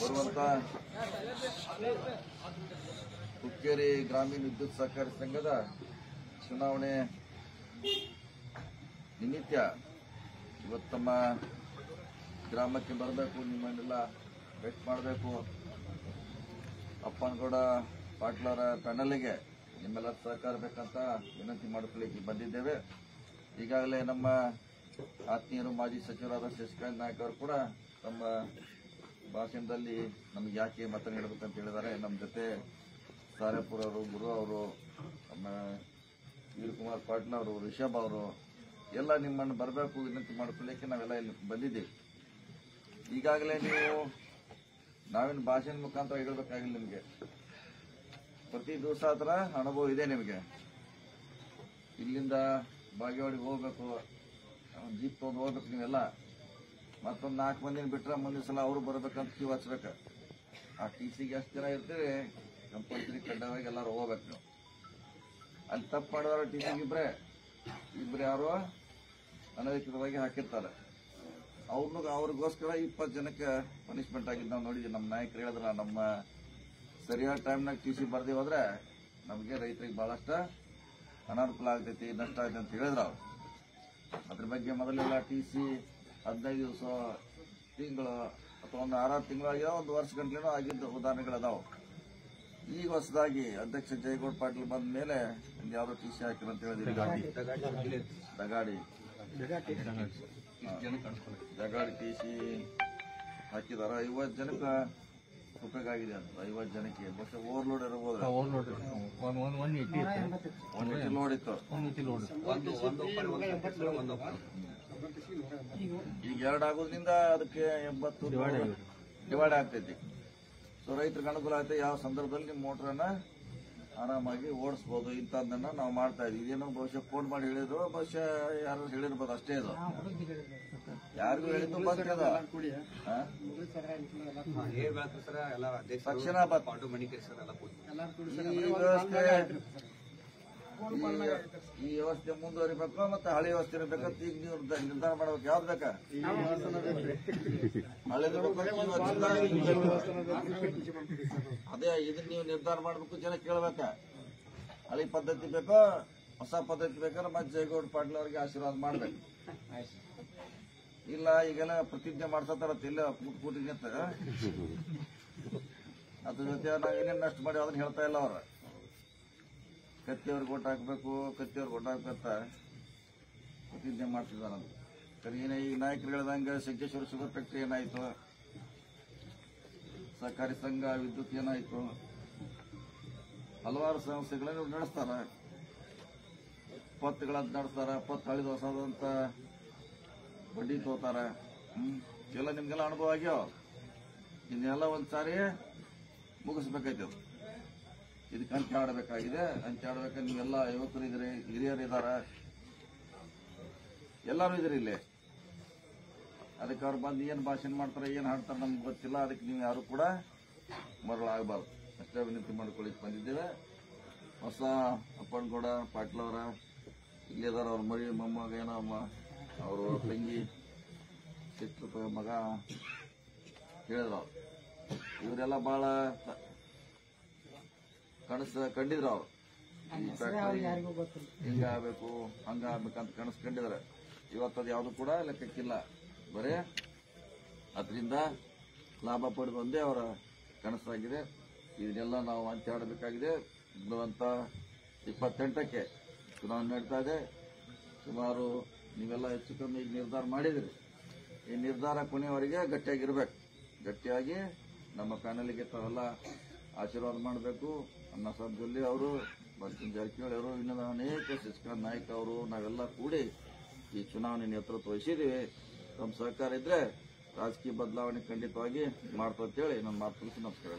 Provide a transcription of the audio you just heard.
ಬರುವಂತ ಹುಕ್ಕೇರಿ ಗ್ರಾಮೀಣ ವಿದ್ಯುತ್ ಸಹಕಾರಿ ಸಂಘದ ಚುನಾವಣೆ ನಿಮಿತ್ತ ಇವತ್ತು ತಮ್ಮ ಗ್ರಾಮಕ್ಕೆ ಬರಬೇಕು, ನಿಮ್ಮನ್ನೆಲ್ಲ ಭೇಟಿ ಮಾಡಬೇಕು. ಅಪ್ಪನಗೌಡ ಪಾಟ್ಲರ ಪ್ಯಾನಲ್ಗೆ ನಿಮ್ಮೆಲ್ಲ ಸಹಕಾರ ಬೇಕಂತ ವಿನಂತಿ ಮಾಡಿಕೊಳ್ಳಿಕ್ಕೆ ಬಂದಿದ್ದೇವೆ. ಈಗಾಗಲೇ ನಮ್ಮ ಆತ್ಮೀಯರು ಮಾಜಿ ಸಚಿವರಾದ ಶಶಿಕಾಂತ್ ನಾಯಕ್ ಅವರು ಕೂಡ ತಮ್ಮ ಭಾಷಣದಲ್ಲಿ ನಮಗೆ ಯಾಕೆ ಮತ ನೀಡಬೇಕಂತ ಹೇಳಿದ್ದಾರೆ. ನಮ್ಮ ಜೊತೆ ಸಾರೇಪುರ ಅವರು, ಗುರು ಅವರು, ನಮ್ಮ ವೀರಕುಮಾರ್ ಪಾಟೀಲ್ ಅವರು, ರಿಷಬ್ ಅವರು ಎಲ್ಲ ನಿಮ್ಮನ್ನು ಬರಬೇಕು ವಿನಂತಿ ಮಾಡಿಕೊಳ್ಳಿಕ್ಕೆ ನಾವೆಲ್ಲ ಇಲ್ಲಿ ಬಂದಿದ್ದೀವಿ. ಈಗಾಗಲೇ ನೀವು ನಾವೇನು ಭಾಷಣ ಮುಖಾಂತರ ಹೇಳಬೇಕಾಗಿಲ್ಲ. ನಿಮಗೆ ಪ್ರತಿ ದಿವಸ ಅದರ ಅನುಭವ ಇದೆ. ನಿಮಗೆ ಇಲ್ಲಿಂದ ಬಾಗೇವಾಡಿಗೆ ಹೋಗ್ಬೇಕು, ಜೀಪ್ ತೊಗೊಂಡು ಹೋಗ್ಬೇಕು. ನೀವೆಲ್ಲ ಮತ್ತೊಂದು 4 ಮಂದಿನ ಬಿಟ್ರೆ ಮುಂದಿನ ಸಲ ಅವರು ಬರಬೇಕಂತ ಕ್ಯೂ ಹಚ್ಬೇಕು. ಆ TCಗೆ ಎಷ್ಟು ಜನ ಇರ್ತೀವಿ ಕಂಪಲ್ಸರಿ ಕಡ್ಡಾಯವಾಗಿ ಎಲ್ಲರೂ ಹೋಗ್ಬೇಕು. ನೀವು ಅಲ್ಲಿ ತಪ್ಪು ಮಾಡಿದವರು TCಗೆ ಇಬ್ಬರೇ ಯಾರು ಅನಧಿಕೃತವಾಗಿ ಹಾಕಿರ್ತಾರೆ. ಅವ್ರಿಗೋಸ್ಕರ 20 ಜನಕ್ಕೆ ಪನಿಷ್ಮೆಂಟ್ ಆಗಿದ್ದು ನಾವು ನೋಡಿದ್ವಿ. ನಮ್ಮ ನಾಯಕರು ಹೇಳಿದ್ರ ನಮ್ಮ ಸರಿಯಾದ ಟೈಮ್ನಾಗ TC ಬರ್ದೇ ಹೋದ್ರೆ ನಮಗೆ ರೈತರಿಗೆ ಬಹಳಷ್ಟು ಅನಾನುಕೂಲ ಆಗ್ತೈತಿ, ನಷ್ಟ ಆಗ್ತೈತಿ ಅಂತ ಹೇಳಿದ್ರು ಅವ್ರು. ಅದ್ರ ಬಗ್ಗೆ ಮೊದಲೆಲ್ಲ TC 15 ದಿವಸ, ತಿಂಗಳು ಅಥವಾ ಒಂದು 6 ತಿಂಗಳಾಗಿರೋ, 1 ವರ್ಷ ಗಂಟಲೇನೋ ಆಗಿದ್ದ ಉದಾಹರಣೆಗಳದಾವು. ಈಗ ಹೊಸದಾಗಿ ಅಧ್ಯಕ್ಷ ಜಯಗೌಡ ಪಾಟೀಲ್ ಬಂದ ಮೇಲೆ ಯಾವ್ದೋ TC ಹಾಕಿರ ಅಂತ ಹೇಳಿದ್ರಿ. ದಗಾಡಿ TC ಹಾಕಿದಾರ. 50 ಜನಕ್ಕೆ ಉಪಯೋಗ ಆಗಿದೆ ಅಂತ. 50 ಜನಕ್ಕೆ ಬಹುಶಃ ಓವರ್ಲೋಡ್ ಇರಬಹುದು. ಲೋಡ್ ಇತ್ತು. ಈಗ 2 ಆಗೋದ್ರಿಂದ ಅದಕ್ಕೆ 80 ಡಿವೈಡ್ ಆಗ್ತೈತಿ. ಸೊ ರೈತರಿಗೆ ಅನುಕೂಲ ಆಗ್ತದೆ. ಯಾವ ಸಂದರ್ಭದಲ್ಲಿ ನಿಮ್ಮ ಮೋಟರನ್ನ ಆರಾಮಾಗಿ ಓಡಿಸಬಹುದು. ಇಂಥದ್ದನ್ನ ನಾವು ಮಾಡ್ತಾ ಇದೀವಿ. ಇದೇನೋ ಬಹುಶಃ ಫೋನ್ ಮಾಡಿ ಹೇಳಿದ್ರು, ಬಹುಶಃ ಯಾರು ಹೇಳಿರ್ಬೋದು, ಅಷ್ಟೇ ಇದು. ಯಾರಿಗೂ ಹೇಳಿದ್ದು ಬಂದಿರೋದು ತಕ್ಷಣ ಈ ವ್ಯವಸ್ಥೆ ಮುಂದುವರಿಬೇಕು. ಮತ್ತೆ ಹಳೆ ವ್ಯವಸ್ಥೆ ಇರಬೇಕಂತ ಈಗ ನೀವು ನಿರ್ಧಾರ ಮಾಡಬೇಕು. ಯಾವ್ದು ಬೇಕಾ? ಹಳೆದು ಅದೇ ಇದನ್ನ ನೀವು ನಿರ್ಧಾರ ಮಾಡಬೇಕು. ಜನ ಕೇಳಬೇಕ. ಹಳೆ ಪದ್ಧತಿ ಬೇಕೋ ಹೊಸ ಪದ್ಧತಿ ಬೇಕಾದ್ರೆ ಮತ್ತೆ ಜಯಗೌಡ ಪಾಟೀಲ್ ಅವರಿಗೆ ಆಶೀರ್ವಾದ ಮಾಡ್ಬೇಕು. ಇಲ್ಲ ಈಗೆಲ್ಲ ಪ್ರತಿಜ್ಞೆ ಮಾಡ್ಸತ್ತಾರ ಇಲ್ಲ ಕೂಟಿಗೆ ಅದ್ರ ಜೊತೆ ನಾವು ಏನೇನು ನಷ್ಟ ಮಾಡಿ ಅದನ್ನ ಹೇಳ್ತಾ ಇಲ್ಲ. ಅವ್ರ ಕತ್ತಿಯವ್ರಿಗೆ ಓಟ್ ಹಾಕ್ಬೇಕು, ಕತ್ತಿಯವ್ರಿಗೆ ಓಟ್ ಹಾಕಂತ ಪ್ರತಿಜ್ಞೆ ಮಾಡ್ತಿದ್ದಾರಂತ. ಏನೇ ಈ ನಾಯಕರು ಹೇಳ್ದಂಗೆ ಶಂಕೇಶ್ವರ ಶುಗರ್ ಫ್ಯಾಕ್ಟರಿ ಏನಾಯ್ತು, ಸಹಕಾರಿ ಸಂಘ, ವಿದ್ಯುತ್ ಏನಾಯ್ತು, ಹಲವಾರು ಸಂಸ್ಥೆಗಳನ್ನು ನಡೆಸ್ತಾರ. ಪತ್ತುಗಳಂತ ನಡೆಸ್ತಾರ. ಪತ್ತು ಹಳಿದ ಹೊಸದಂತ ಬಡ್ಡಿ ತೋತಾರ. ಎಲ್ಲ ನಿಮ್ಗೆಲ್ಲ ಅನುಭವ ಆಗ್ಯಾವ. ಇನ್ನೆಲ್ಲ ಒಂದ್ಸಾರಿ ಮುಗಿಸ್ಬೇಕಾಯ್ತು. ಇದಕ್ಕೆ ಅಂತ್ಯ ಆಡಬೇಕಾಗಿದೆ. ಅಂತ್ಯ ಆಡಬೇಕಾದ್ರೆ ನೀವೆಲ್ಲ ಯುವಕರು ಇದ್ರಿ, ಹಿರಿಯರು ಇದಾರ, ಎಲ್ಲರೂ ಇದ್ರಿ ಇಲ್ಲಿ. ಅದಕ್ಕೆ ಅವ್ರು ಬಂದು ಏನು ಭಾಷಣ ಮಾಡ್ತಾರೆ, ಏನು ಹಾಡ್ತಾರೆ ನಮ್ಗೆ ಗೊತ್ತಿಲ್ಲ. ಅದಕ್ಕೆ ನೀವು ಯಾರು ಕೂಡ ಮರಳಾಗಬಾರ್ದು. ಅಷ್ಟೇ ವಿನಂತಿ ಮಾಡ್ಕೊಳ್ಳಿಕ್ಕೆ ಬಂದಿದ್ದೇವೆ. ಹೊಸ ಅಪ್ಪನಗೌಡ ಪಾಟೀಲ್ ಅವರ ಇಲ್ಲಿ ಅದಾರ. ಅವ್ರ ಮರಿ ಮೊಮ್ಮಗ ಏನೋ ಅವರು ತಂಗಿ ಸಿಟ್ಟು ಮಗ ಹೇಳಿದ್ರು. ಇವರೆಲ್ಲ ಬಹಳ ಕನಸು ಕಂಡಿದ್ರು. ಅವ್ರು ಹಿಂಗಾಗಬೇಕು ಹಂಗಾಗಬೇಕಂತ ಕನಸು ಕಂಡಿದ್ದಾರೆ. ಇವತ್ತದು ಯಾವುದು ಕೂಡ ಲೆಕ್ಕಕ್ಕಿಲ್ಲ. ಬರೇ ಅದರಿಂದ ಲಾಭ ಪಡೆದು ಒಂದೇ ಅವರ ಕನಸಾಗಿದೆ. ಇದನ್ನೆಲ್ಲ ನಾವು ಅಂತ್ಯ ಆಡಬೇಕಾಗಿದೆ. ಬರುವಂತ 28ಕ್ಕೆ ಚುನಾವಣೆ ನಡೀತಾ ಇದೆ. ಸುಮಾರು ನೀವೆಲ್ಲ ಹೆಚ್ಚು ಕಮ್ಮಿ ಈಗ ನಿರ್ಧಾರ ಮಾಡಿದ್ರಿ. ಈ ನಿರ್ಧಾರ ಕೊನೆಯವರೆಗೆ ಗಟ್ಟಿಯಾಗಿರ್ಬೇಕು. ಗಟ್ಟಿಯಾಗಿ ನಮ್ಮ ಪ್ಯಾನಲ್ಗೆ ತಾವೆಲ್ಲ ಆಶೀರ್ವಾದ ಮಾಡಬೇಕು. ಅಣ್ಣ ಸಾಹೇಬ್ ಜೊಲ್ಲೆ ಅವರು, ಬಸವರಾಜ ಜಾರಕಿಹೊಳಿ ಅವರು, ಇನ್ನೂ ಅನೇಕ ಶಶಿಕಾಂತ್ ನಾಯಕ್ ಅವರು ನಾವೆಲ್ಲ ಕೂಡಿ ಈ ಚುನಾವಣೆ ನೇತೃತ್ವ ವಹಿಸಿದ್ದೀವಿ. ತಮ್ಮ ಸಹಕಾರ ಇದ್ರೆ ರಾಜಕೀಯ ಬದಲಾವಣೆ ಖಂಡಿತವಾಗಿ ಮಾಡ್ತಾ ಅಂತೇಳಿ ನನ್ನ ಮಾತು ತಿಳಿಸಿ ನಮಸ್ಕಾರ.